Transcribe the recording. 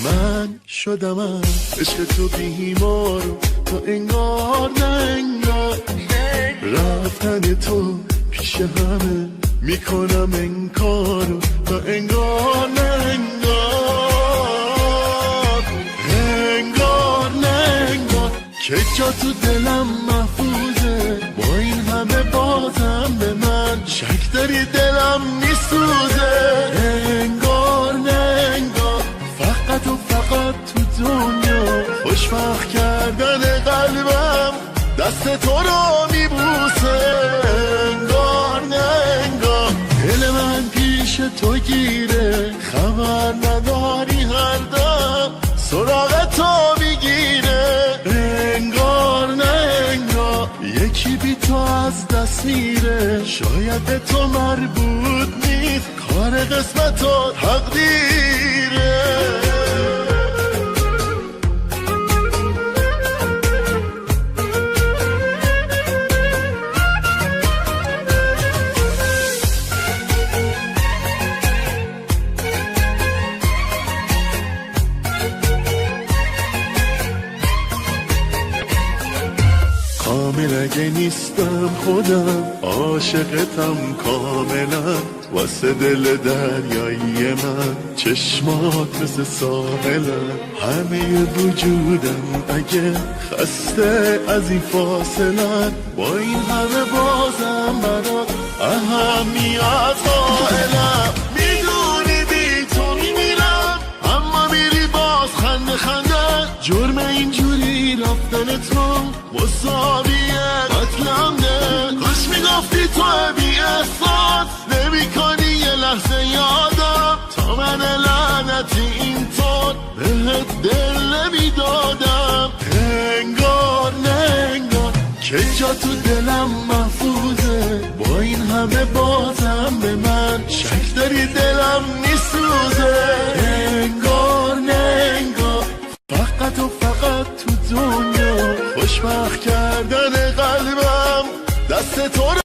من شدم عشق تو بیمارو تا انگار نه انگار رفتن تو پیش همه میکنم انکارو تا انگار نه انگار انگار نه انگار که جا تو دلم محفوظه با این همه بازم به من شک داری دلم میسوزه انگار نه انگار فقط و فقط تو دنیا خوشبخت کردن قلبم دست تو رو میبوسه انگار نه انگار دل من پیش تو گیره خبر نداری هر دم سراغ تو میگیره انگار نه انگار یکی بی تو از دست میره شاید به تو مربوط نیست کار قسمت و تقدیره کامل اگه نیستم خودم عاشقتم کاملا واسه دل دریایی من چشمات مثل ساحلم همه وجودم اگه خسته از این فاصلن با این همه بازم برات اهمیت قائلم میدونی بی تو میمیرم اما میری باز خنده خنده جرم اینجوری رفتن تو مساوی قتلم ده کاش میگفتی تو بی احساس نمی کنی یه لحظه یادم تا من لعنتی اینطور بهت دل نمیدادم انگار نه انگار که جا تو دلم محفوظه با این همه بازم به من شک داری دلم میسوزه انگار نه انگار فقط و فقط تو دنیا خوشبخت کردن قلبم دست تو